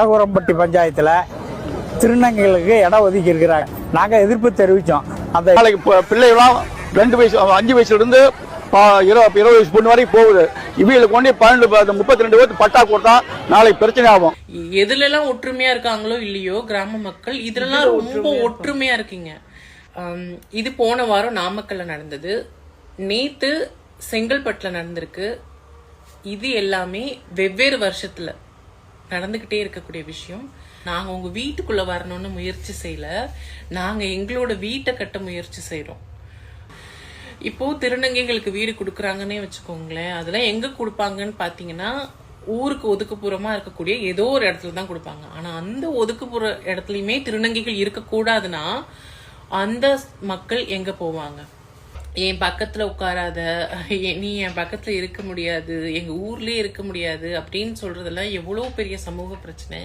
நாகூரம்பட்டி பஞ்சாயத்துல திருநங்கைகளுக்கு இடம் ஒதுக்கி இருக்கிறாங்க. நாங்க எதிர்ப்பு தெரிவிச்சோம். அந்த பிள்ளைகளாம் 2 வயசு 5 வயசுல இருந்து 20 வயசு பொண்ணு வரைக்கும் போகுது. இவங்களுக்கு கொண்டு 32 பேருக்கு பட்டா கொடுத்தா நாளைக்கு பிரச்சனை ஆகும். எதுல எல்லாம் ஒற்றுமையா இருக்காங்களோ இல்லையோ கிராம மக்கள் இதுலாம் ரொம்ப ஒற்றுமையா இருக்கீங்க. இது போன வாரம் நாமக்கல்ல நடந்தது, நேத்து செங்கல்பட்டுல நடந்திருக்கு. இது எல்லாமே வெவ்வேறு வருஷத்துல நடந்துகிட்டே இருக்கக்கூடிய விஷயம். நாங்க உங்க வீட்டுக்குள்ள வரணும்னு முயற்சி செய்யல, நாங்க எங்களோட வீட்டை கட்ட முயற்சி செய்யறோம். இப்போ திருநங்கைகளுக்கு வீடு கொடுக்குறாங்கன்னே வச்சுக்கோங்களேன். அதெல்லாம் எங்க கொடுப்பாங்கன்னு பாத்தீங்கன்னா ஊருக்கு ஒதுக்குப்புறமா இருக்கக்கூடிய ஏதோ ஒரு இடத்துல தான் கொடுப்பாங்க. ஆனா அந்த ஒதுக்குப்புற இடத்துலயுமே திருநங்கைகள் இருக்கக்கூடாதுன்னா அந்த மக்கள் எங்க போவாங்க? என் பக்கத்துல உட்காராத, நீ என் பக்கத்துல இருக்க முடியாது, எங்க ஊர்லயே இருக்க முடியாது அப்படின்னு சொல்றதெல்லாம் எவ்வளவு பெரிய சமூக பிரச்சனை.